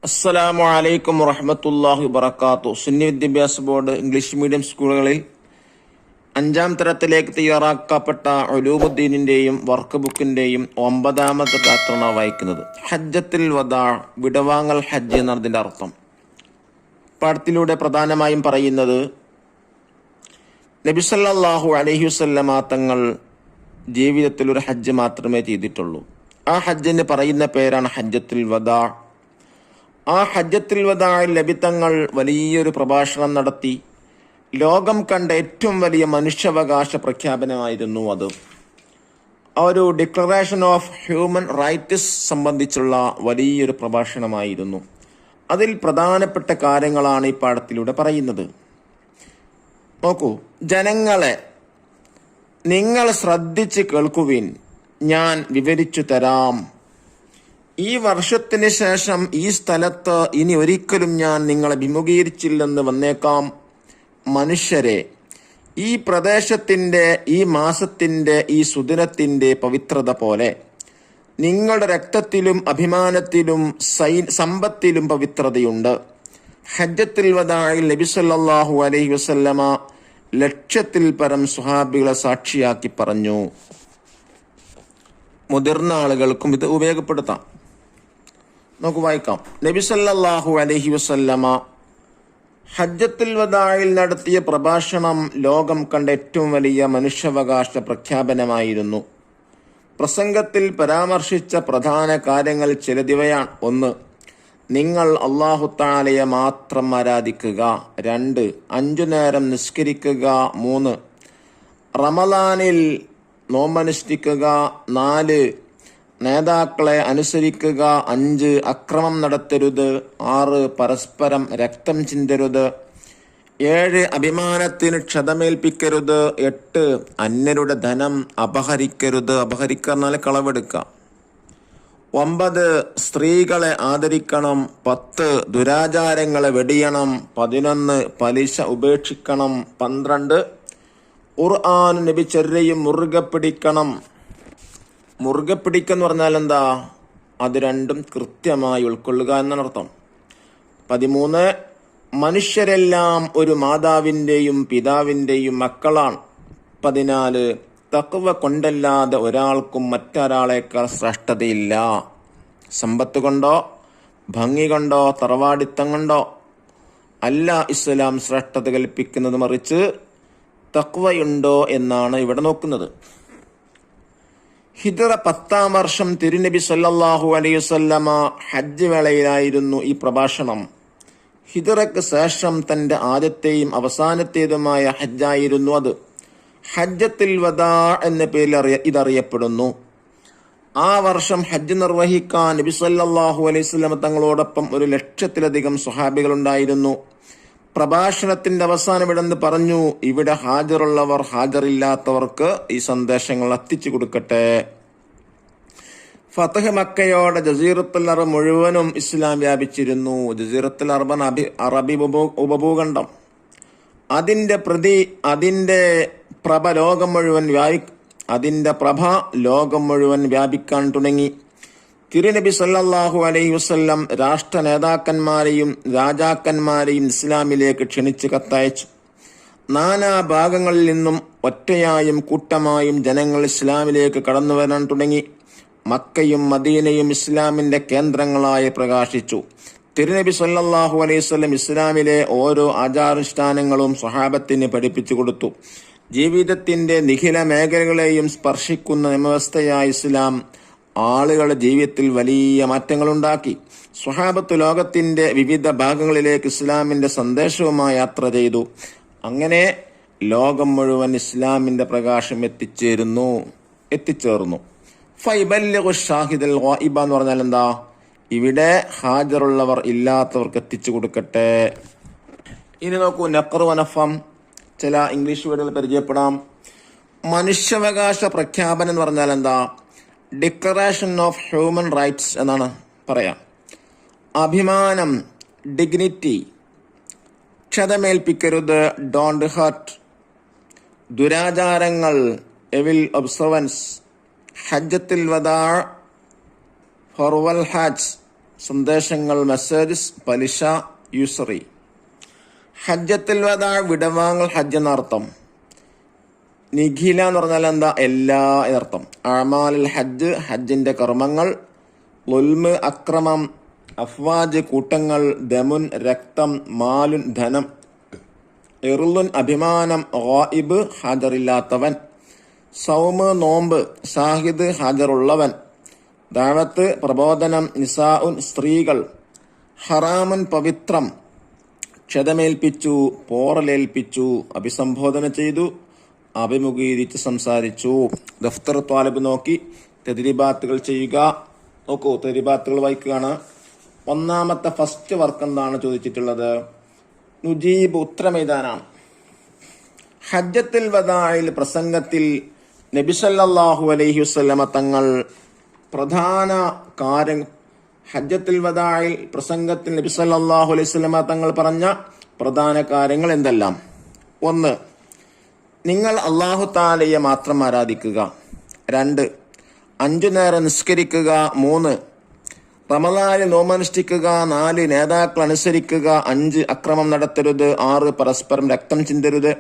അസ്സലാമു അലൈക്കും വറഹ്മത്തുള്ളാഹി വബറകാതുഹു. സുന്നി വിദ്യാഭ്യാസ ബോർഡ് ഇംഗ്ലീഷ് മീഡിയം സ്കൂളുകളിൽ 5ാം തരത്തിലേക്ക് തയ്യാറാക്കപ്പെട്ട ഉലൂമുദ്ദീനിന്റെയും വർക്ക് ബുക്കിന്റെയും 9ാമത്തെ പാറ്റേണാണ് വായിക്കുന്നത്. ഹജ്ജത്തുൽ വദാ, വിടവാങ്ങൽ ഹജ്ജ് എന്നതിന്റെ അർത്ഥം. പാഠത്തിലൂടെ പ്രധാനമായും പറയുന്നത് നബി സല്ലല്ലാഹു അലൈഹി വസല്ലമ തങ്ങൾ ജീവിതത്തിൽ ഒരു ഹജ്ജ് മാത്രമേ ചെയ്തിട്ടുള്ളൂ. ആ ഹജ്ജിന് പറയുന്ന പേരാണ് ഹജ്ജത്തുൽ വദാ. ആ ഹജ്ജത്തുൽ വദാഇൽ നബി തങ്ങൾ വലിയൊരു പ്രഭാഷണം നടത്തി. ലോകം കണ്ട ഏറ്റവും വലിയ മനുഷ്യാവകാശ പ്രഖ്യാപനമായിരുന്നു അത്. ഒരു ഡിക്ലറേഷൻ ഓഫ് ഹ്യൂമൻ റൈറ്റ്സ് സംബന്ധിച്ചുള്ള വലിയൊരു പ്രഭാഷണമായിരുന്നു. അതിൽ പ്രധാനപ്പെട്ട കാര്യങ്ങളാണ് ഈ പാഠത്തിലൂടെ പറയുന്നത്. നോക്കൂ, ജനങ്ങളെ, നിങ്ങൾ ശ്രദ്ധിച്ച് കേൾക്കുവിൻ, ഞാൻ വിവരിച്ചു തരാം. ഈ വർഷത്തിന് ശേഷം ഈ സ്ഥലത്ത് ഇനി ഒരിക്കലും ഞാൻ നിങ്ങളെ അഭിമുഖീകരിച്ചില്ലെന്ന് വന്നേക്കാം. മനുഷ്യരെ, ഈ പ്രദേശത്തിന്റെ, ഈ മാസത്തിന്റെ, ഈ സുദിനത്തിന്റെ പവിത്രത പോലെ നിങ്ങളുടെ രക്തത്തിലും അഭിമാനത്തിലും സമ്പത്തിലും പവിത്രതയുണ്ട്. ഹജ്ജത്തുൽ വദാഇൽ നബി സല്ലല്ലാഹു അലൈഹി വസല്ലമ ലക്ഷത്തിൽ പരം സ്വഹാബികളെ സാക്ഷിയാക്കി പറഞ്ഞു. മുതിർന്ന ആളുകൾക്കും ഇത് ഉപയോഗപ്പെടുത്താം. നമുക്ക് വായിക്കാം. നബി സല്ലല്ലാഹു അലൈഹി വസല്ലമ ഹജ്ജത്തുൽ വദാഇൽ നടത്തിയ പ്രഭാഷണം ലോകം കണ്ട ഏറ്റവും വലിയ മനുഷ്യാവകാശ പ്രഖ്യാപനമായിരുന്നു. പ്രസംഗത്തിൽ പരാമർശിച്ച പ്രധാന കാര്യങ്ങൾ ചിലതിവയാണ്. 1. നിങ്ങൾ അല്ലാഹു തആലയെ മാത്രം ആരാധിക്കുക. 2. 5 നേരം നിസ്കരിക്കുക. 3. റമളാനിൽ നോമ്പനുഷ്ഠിക്കുക. 4. നേതാക്കളെ അനുസരിക്കുക. 5. അക്രമം നടത്തരുത്. 6. പരസ്പരം രക്തം ചിന്തരുത്. 7. അഭിമാനത്തിന് ക്ഷതമേൽപ്പിക്കരുത്. 8. അന്യരുടെ ധനം അപഹരിക്കരുത്. അപഹരിക്കാൽ കളവെടുക്കുക. 9. സ്ത്രീകളെ ആദരിക്കണം. 10. ദുരാചാരങ്ങളെ വെടിയണം. 11. പലിശ ഉപേക്ഷിക്കണം. 12. ഖുർആൻ നബിചര്യയും മുറുകെ പിടിക്കണം. മുറുകെ പിടിക്കെന്ന് പറഞ്ഞാൽ എന്താ? അത് രണ്ടും കൃത്യമായി ഉൾക്കൊള്ളുക എന്നാണ് അർത്ഥം. 13. മനുഷ്യരെല്ലാം ഒരു മാതാവിൻ്റെയും പിതാവിൻ്റെയും മക്കളാണ്. 14. തഖ്വ കൊണ്ടല്ലാതെ ഒരാൾക്കും മറ്റൊരാളേക്കാൾ ശ്രേഷ്ഠതയില്ല. സമ്പത്ത് കൊണ്ടോ ഭംഗി കൊണ്ടോ തറവാടിത്തം കൊണ്ടോ അല്ല ഇസ്ലാം ശ്രേഷ്ഠത കൽപ്പിക്കുന്നത്, മറിച്ച് തഖ്വയുണ്ടോ എന്നാണ് ഇവിടെ നോക്കുന്നത്. ഹിജ്റ 10ാം വർഷം തിരുനബി സല്ലല്ലാഹു അലൈഹി വസല്ലമ ഹജ്ജ് വേളയിലായിരുന്നു ഈ പ്രഭാഷണം. ഹിജ്റയ്ക്ക് ശേഷം തന്റെ ആദ്യത്തെയും അവസാനത്തേതുമായ ഹജ്ജായിരുന്നു അത്. ഹജ്ജത്തുൽ വദാ എന്ന പേരിൽ ഇതറിയപ്പെടുന്നു. ആ വർഷം ഹജ്ജ് നിർവഹിക്കാൻ നബി സല്ലല്ലാഹു അലൈഹി വസല്ലമ തങ്ങളോടൊപ്പം 1,00,000-ലധികം സ്വഹാബികളുണ്ടായിരുന്നു. പ്രഭാഷണത്തിന്റെ അവസാനം ഇടന്ന് പറഞ്ഞു, ഇവിടെ ഹാജറുള്ളവർ ഹാജറില്ലാത്തവർക്ക് ഈ സന്ദേശങ്ങൾ എത്തിച്ചു കൊടുക്കട്ടെ. ഫതഹ് മക്കയോടെ ജസീറത്തുൽ അറബ് മുഴുവനും ഇസ്ലാം വ്യാപിച്ചിരുന്നു. ജസീറത്തുൽ അറബി ഉപഭൂഖണ്ഡം, അതിന്റെ പ്രഭ ലോകം മുഴുവൻ വ്യാപിക്കാൻ തുടങ്ങി. തിരുനബി സല്ലല്ലാഹു അലൈഹി വസല്ലം രാഷ്ട്ര നേതാക്കന്മാരെയും രാജാക്കന്മാരെയും ഇസ്ലാമിലേക്ക് ക്ഷണിച്ച് കത്തയച്ചു. നാനാ ഭാഗങ്ങളിൽ നിന്നും ഒറ്റയായും കൂട്ടമായും ജനങ്ങൾ ഇസ്ലാമിലേക്ക് കടന്നു വരാൻ തുടങ്ങി. മക്കയും മദീനയും ഇസ്ലാമിന്റെ കേന്ദ്രങ്ങളായി പ്രകാശിച്ചു. തിരുനബി സല്ലല്ലാഹു അലൈഹി വസല്ലം ഇസ്ലാമിലെ ഓരോ ആചാരാനുഷ്ഠാനങ്ങളും സ്വഹാബത്തിന് പഠിപ്പിച്ചു കൊടുത്തു. ജീവിതത്തിന്റെ നിഖില മേഖലകളെയും സ്പർശിക്കുന്ന നിയമവ്യവസ്ഥയായ ഇസ്ലാം ആളുകളുടെ ജീവിതത്തിൽ വലിയ മാറ്റങ്ങളുണ്ടാക്കി. സ്വഹാബത്ത് ലോകത്തിന്റെ വിവിധ ഭാഗങ്ങളിലേക്ക് ഇസ്ലാമിന്റെ സന്ദേശവുമായി യാത്ര ചെയ്തു. അങ്ങനെ ലോകം മുഴുവൻ ഇസ്ലാമിന്റെ പ്രകാശം എത്തിച്ചേർന്നു. ഫൈബല്ലിഗു ഷാഹിദൽ ഗായിബ എന്ന് പറഞ്ഞാൽ എന്താ? ഇവിടെ ഹാജറുള്ളവർ ഇല്ലാത്തവർക്ക് എത്തിച്ചു കൊടുക്കട്ടെ. ഇനി നോക്കൂ, നഖ്റു വനഫം, ചില ഇംഗ്ലീഷ് വേർഡുകൾ പരിചയപ്പെടാം. മനുഷ്യാവകാശ പ്രഖ്യാപനം എന്ന് പറഞ്ഞാൽ എന്താ? ഡിക്ലറേഷൻ ഓഫ് ഹ്യൂമൻ റൈറ്റ്സ് എന്നാണ് പറയാം. അഭിമാനം, ഡിഗ്നിറ്റി. ക്ഷതമേൽപ്പിക്കരുത്, ഡോണ്ട് ഹർട്ട്. ദുരാചാരങ്ങൾ, എവിൽ ഒബ്സർവൻസ്. ഹജ്ജത്തുൽ വദാ, ഹൊർവൽ ഹജ്ജ്, സന്ദേശങ്ങൾ, മെസ്സേജസ്, പലിശ, യൂസറി. ഹജ്ജത്തുൽ വദാ വിടവാങ്ങൽ ഹജ്ജ് എന്നർത്ഥം. നിഖില എന്ന് പറഞ്ഞാൽ എന്താ? എല്ലാ എന്നർത്ഥം. അഅ്മാലുൽ ഹജ്ജ് ഹജ്ജിന്റെ കർമ്മങ്ങൾ. ളുൽമ് അക്രമം. അഫ്വാജ് കൂട്ടങ്ങൾ. ദമുൻ രക്തം. മാലുൻ ധനം. ഇർളുൻ അഭിമാനം. ഗായിബ് ഹാജറില്ലാത്തവൻ. സൗമ് നോമ്പ്. ഷാഹിദ് ഹാജറുള്ളവൻ. ദഅവത്ത് പ്രബോധനം. നിസാഉൻ സ്ത്രീകൾ. ഹറാമുൻ പവിത്രം. ക്ഷതമേൽപ്പിച്ചു, പോറലേൽപ്പിച്ചു, അഭിസംബോധന ചെയ്തു, അഭിമുഖീകരിച്ച് സംസാരിച്ചു. ദഫ്തർ ത്വാലിബ് നോക്കി തദ്രീബാത്തുകൾ ചെയ്യുക. നോക്കൂ, തദ്രീബാത്തുകൾ വായിക്കുകയാണ്. ഒന്നാമത്തെ ഫസ്റ്റ് വർക്ക് എന്താണ് ചോദിച്ചിട്ടുള്ളത്? നുജീബ് ഉത്തരമെഴുതാനാണ്. ഹജ്ജത്തുൽ വദാഇൽ പ്രസംഗത്തിൽ നബി സല്ലല്ലാഹു അലൈഹി വസല്ലമ തങ്ങൾ പ്രധാന കാര്യം ഹജ്ജത്തുൽ വദാഇൽ പ്രസംഗത്തിൽ നബി സല്ലല്ലാഹു അലൈഹി വസല്ലമ തങ്ങൾ പറഞ്ഞ പ്രധാന കാര്യങ്ങൾ എന്തെല്ലാം? 1. നിങ്ങൾ അല്ലാഹു തആലയെ മാത്രം ആരാധിക്കുക. 2. 5 നേരം നിസ്കരിക്കുക. 3. റമളാനിൽ നോമ്പനുഷ്ഠിക്കുക. 4. നേതാക്കൾ അനുസരിക്കുക. 5. അക്രമം നടത്തരുത്. 6. പരസ്പരം രക്തം ചിന്തരുത്.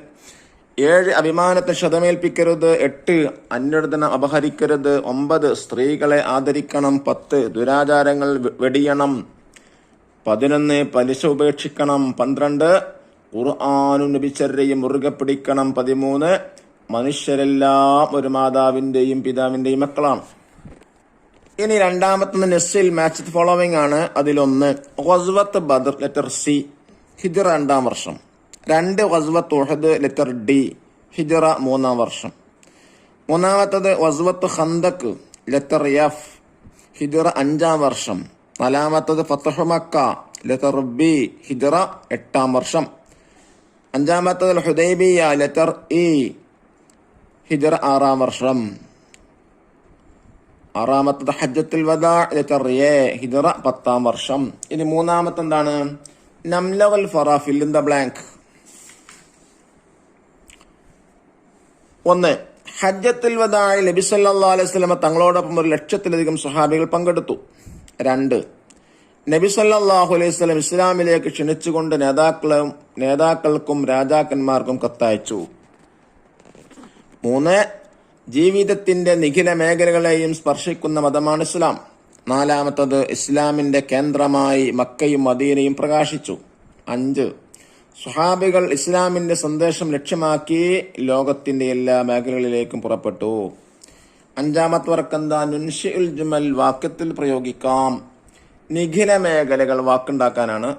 7. അഭിമാനത്തെ ക്ഷതമേൽപ്പിക്കരുത്. 8. അന്യധനം അപഹരിക്കരുത്. 9. സ്ത്രീകളെ ആദരിക്കണം. 10. ദുരാചാരങ്ങൾ വെടിയണം. 11. പലിശ ഉപേക്ഷിക്കണം. 12. ഖുർആനും നബിചര്യയും മുറുകെ പിടിക്കണം. 13. മനുഷ്യരെല്ലാം ഒരു മാതാവിന്റെയും പിതാവിന്റെയും മക്കളാണ്. ഇനി രണ്ടാമത്തെ നെസ്സിൽ മാച്ച് ഫോളോവിംഗ് ആണ്. അതിലൊന്ന് ഗസ്വത്ത് ബദർ, ലെറ്റർ സി, ഹിജ്റ 2-ാം വർഷം. 2. ഗസ്വത്ത് ഉഹദ്, ലെറ്റർ ഡി, ഹിജ്റ 3-ാം വർഷം. മൂന്നാമത്തത് ഗസ്വത്ത് ഖന്ദഖ്, ലെറ്റർ എഫ്, ഹിജ്റ 5-ാം വർഷം. 4. ഫത്ഹു മക്ക, ലെറ്റർ ബി, ഹിജ്റ 8-ാം വർഷം. 5. ഹുദൈബിയ, ലെറ്റർ ഇ, ഹിജ്റ 6-ാം വർഷം. 6. ഹജ്ജത്തുൽ വദാ, ലെറ്റർ എ, ഹിജ്റ 10-ാം വർഷം. ഇനി മൂന്നാമത്തെ എന്താണ്? നംലഉൽ Farah, fill in the blank. 1. ഹജ്ജത്തുൽ വദാഇൽ നബി സല്ലല്ലാഹു അലൈഹി വസല്ലമ തങ്ങളോടൊപ്പം 1,00,000-ലധികം സ്വഹാബികൾ പങ്കെടുത്തു. 2. നബി സല്ലല്ലാഹു അലൈഹി വസല്ലം ഇസ്ലാമിലേക്ക് ക്ഷണിച്ചുകൊണ്ട് നേതാക്കൾക്കും രാജാക്കന്മാർക്കും കത്തയച്ചു. 3. ജീവിതത്തിന്റെ നിഖില മേഖലകളെയും സ്പർശിക്കുന്ന മതമാണ് ഇസ്ലാം. 4. ഇസ്ലാമിന്റെ കേന്ദ്രമായി മക്കയും മദീനയും പ്രകാശിച്ചു. 5. സ്വഹാബികൾ ഇസ്ലാമിന്റെ സന്ദേശം ലക്ഷ്യമാക്കി ലോകത്തിന്റെ എല്ലാ മേഖലകളിലേക്കും പുറപ്പെട്ടു. 5. വർക്കെന്താ? നുൻഷിഉൽ ജുമൽ, വാക്യത്തിൽ പ്രയോഗിക്കാം. നിഖില മേഖലകൾ വാക്കുണ്ടാക്കാനാണ്.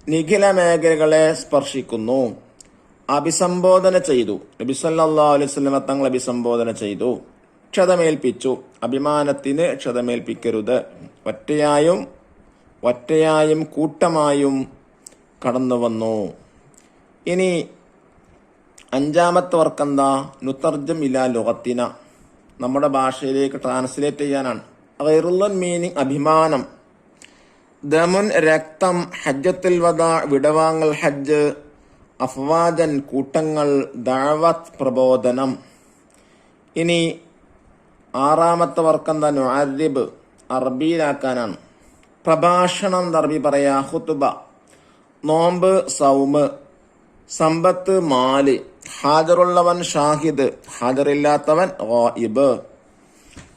നിഖില മേഖലകളെ സ്പർശിക്കുന്നു. അഭിസംബോധന ചെയ്തു. നബി സല്ലല്ലാഹു അലൈഹി വസല്ലം തങ്ങൾ അഭിസംബോധന ചെയ്തു. ക്ഷതമേൽപ്പിച്ചു. അഭിമാനത്തിന് ക്ഷതമേൽപ്പിക്കരുത്. ഒറ്റയായും കൂട്ടമായും കടന്നു വന്നു. ഇനി 5. വർക്കെന്താ? നുതർജം ഇലാ ലുഗത്തിന, നമ്മുടെ ഭാഷയിലേക്ക് ട്രാൻസ്ലേറ്റ് ചെയ്യാനാണ്. ഗൈറുൽ മീനിങ് അഭിമാനം. ദമുൻ രക്തം. ഹജ്ജത്തുൽ വദാ വിടവാങ്ങൽ ഹജ്ജ്. അഫ്വാജൻ കൂട്ടങ്ങൾ. ദഅവത്ത് പ്രബോധനം. ഇനി 6. വർക്കെന്താ? നുഅരിബ്, അറബിയിലാക്കാനാണ്. പ്രഭാഷണം അറബി പറയാ ഖുതുബ. നോമ്പ് സൗമ്. സമ്പത്ത് മാല്. ഹാജറുള്ളവൻ ഷാഹിദ്, ഹാജറില്ലാത്തവൻ ഗായിബ്.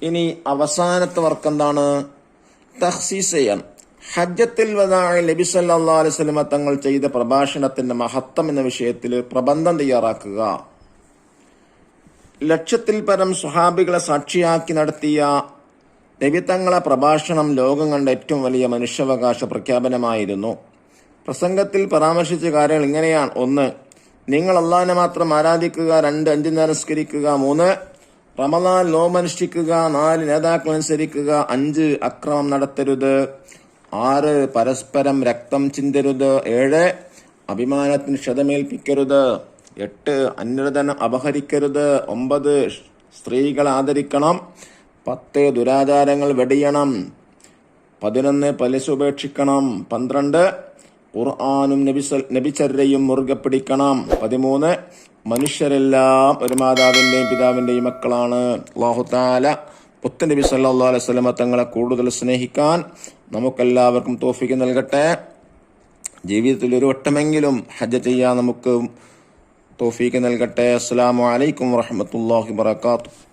ഇനി അവസാനത്തെ വർക്കെന്താണ്? തഖ്സീസ് ചെയ്യാൻ. ഹജ്ജത്തുൽ വദാഇൽ നബി സല്ലല്ലാഹു അലൈഹി വസല്ലം തങ്ങൾ ചെയ്ത പ്രഭാഷണത്തിന്റെ മഹത്വം എന്ന വിഷയത്തിൽ പ്രബന്ധം തയ്യാറാക്കുക. 1,00,000-ൽ പരം സ്വഹാബികളെ സാക്ഷിയാക്കി നടത്തിയ നബി തങ്ങളെ പ്രഭാഷണം ലോകം കണ്ട ഏറ്റവും വലിയ മനുഷ്യാവകാശ പ്രഖ്യാപനമായിരുന്നു. പ്രസംഗത്തിൽ പരാമർശിച്ച കാര്യങ്ങൾ ഇങ്ങനെയാണ്. 1. നിങ്ങൾ അല്ലാഹുവിനെ മാത്രം ആരാധിക്കുക. 2. 5 നേരം നിസ്കരിക്കുക. 3. റമളാൻ നോമ്പനുഷ്ഠിക്കുക. 4. നേതാക്കൾ അനുസരിക്കുക. 5. അക്രമം നടത്തരുത്. 6. പരസ്പരം രക്തം ചിന്തരുത്. 7. അഭിമാനത്തിന് ക്ഷതമേൽപ്പിക്കരുത്. 8. അന്യധനം അപഹരിക്കരുത്. 9. സ്ത്രീകളെ ആദരിക്കണം. 10. ദുരാചാരങ്ങൾ വെടിയണം. 11. പലിശ ഉപേക്ഷിക്കണം. 12. ഖുർആനും നബിചര്യയും മുറുകെ പിടിക്കണം. 13. മനുഷ്യരെല്ലാം ഒരു മാതാവിന്റെയും പിതാവിന്റെയും മക്കളാണ്. അല്ലാഹു തആല പുത്തനബി സല്ലല്ലാഹു അലൈഹി വസല്ലമ തങ്ങളെ കൂടുതൽ സ്നേഹിക്കാൻ നമുക്കെല്ലാവർക്കും തൗഫീഖ് നൽകട്ടെ. ജീവിതത്തിൽ ഒരു വട്ടമെങ്കിലും ഹജ്ജ് ചെയ്യാൻ നമുക്ക് തൗഫീഖ് നൽകട്ടെ. അസ്സലാമു അലൈക്കും വറഹ്മത്തുള്ളാഹി വബറകാതുഹു.